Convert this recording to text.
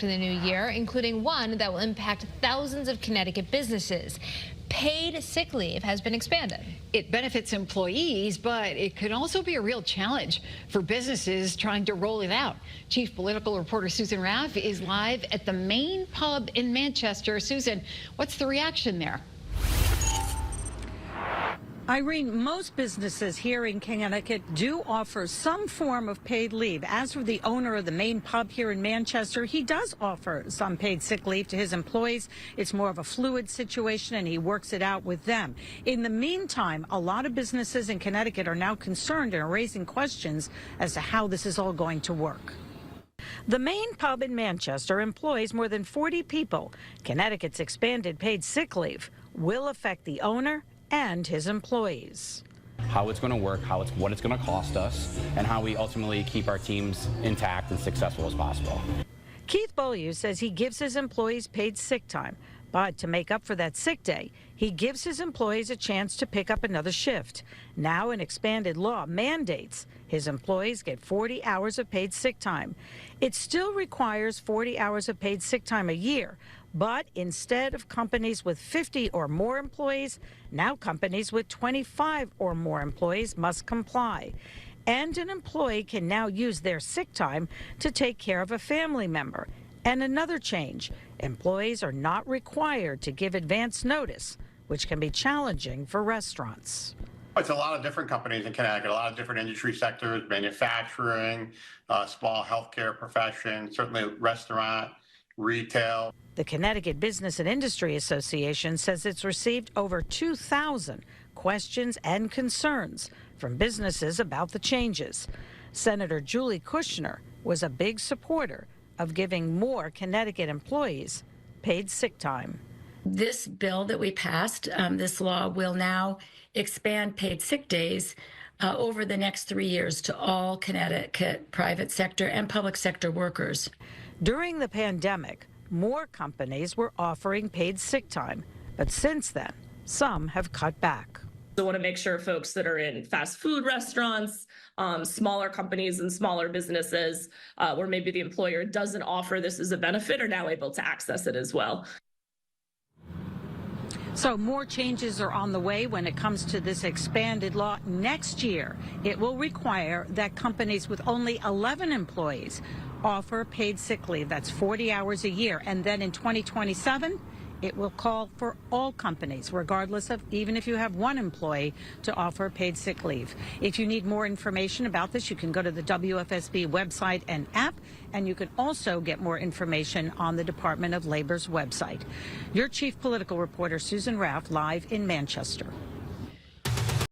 in the new year, including one that will impact thousands of Connecticut businesses. Paid sick leave has been expanded. It benefits employees, but it could also be a real challenge for businesses trying to roll it out. Chief political reporter Susan Raff is live at the Main Pub in Manchester. Susan, what's the reaction there? Irene, most businesses here in Connecticut do offer some form of paid leave. As for the owner of the Main Pub here in Manchester, he does offer some paid sick leave to his employees. It's more of a fluid situation, and he works it out with them. In the meantime, a lot of businesses in Connecticut are now concerned and are raising questions as to how this is all going to work. The Main Pub in Manchester employs more than 40 people. Connecticut's expanded paid sick leave will affect the owner and his employees. How it's going to work, what it's going to cost us, and how we ultimately keep our teams intact and successful as possible. Keith Beaulieu says he gives his employees paid sick time, but to make up for that sick day, he gives his employees a chance to pick up another shift. Now an expanded law mandates his employees get 40 hours of paid sick time. It still requires 40 hours of paid sick time a year, but instead of companies with 50 or more employees, now companies with 25 or more employees must comply. And an employee can now use their sick time to take care of a family member. And another change, employees are not required to give advance notice, which can be challenging for restaurants. It's a lot of different companies in Connecticut, a lot of different industry sectors, manufacturing, small healthcare profession, certainly restaurant, retail. The Connecticut Business and Industry Association says it's received over 2,000 questions and concerns from businesses about the changes. Senator Julie Kushner was a big supporter of giving more Connecticut employees paid sick time. This bill that we passed, this law, will now expand paid sick days over the next 3 years to all Connecticut private sector and public sector workers. During the pandemic, more companies were offering paid sick time, but since then, some have cut back. I want to make sure folks that are in fast food restaurants, smaller companies and smaller businesses, where maybe the employer doesn't offer this as a benefit, are now able to access it as well. So more changes are on the way when it comes to this expanded law. Next year, it will require that companies with only 11 employees offer paid sick leave. That's 40 hours a year. And then in 2027, it will call for all companies, regardless of even if you have one employee, to offer paid sick leave. If you need more information about this, you can go to the WFSB website and app, and you can also get more information on the Department of Labor's website. Your chief political reporter, Susan Raff, live in Manchester.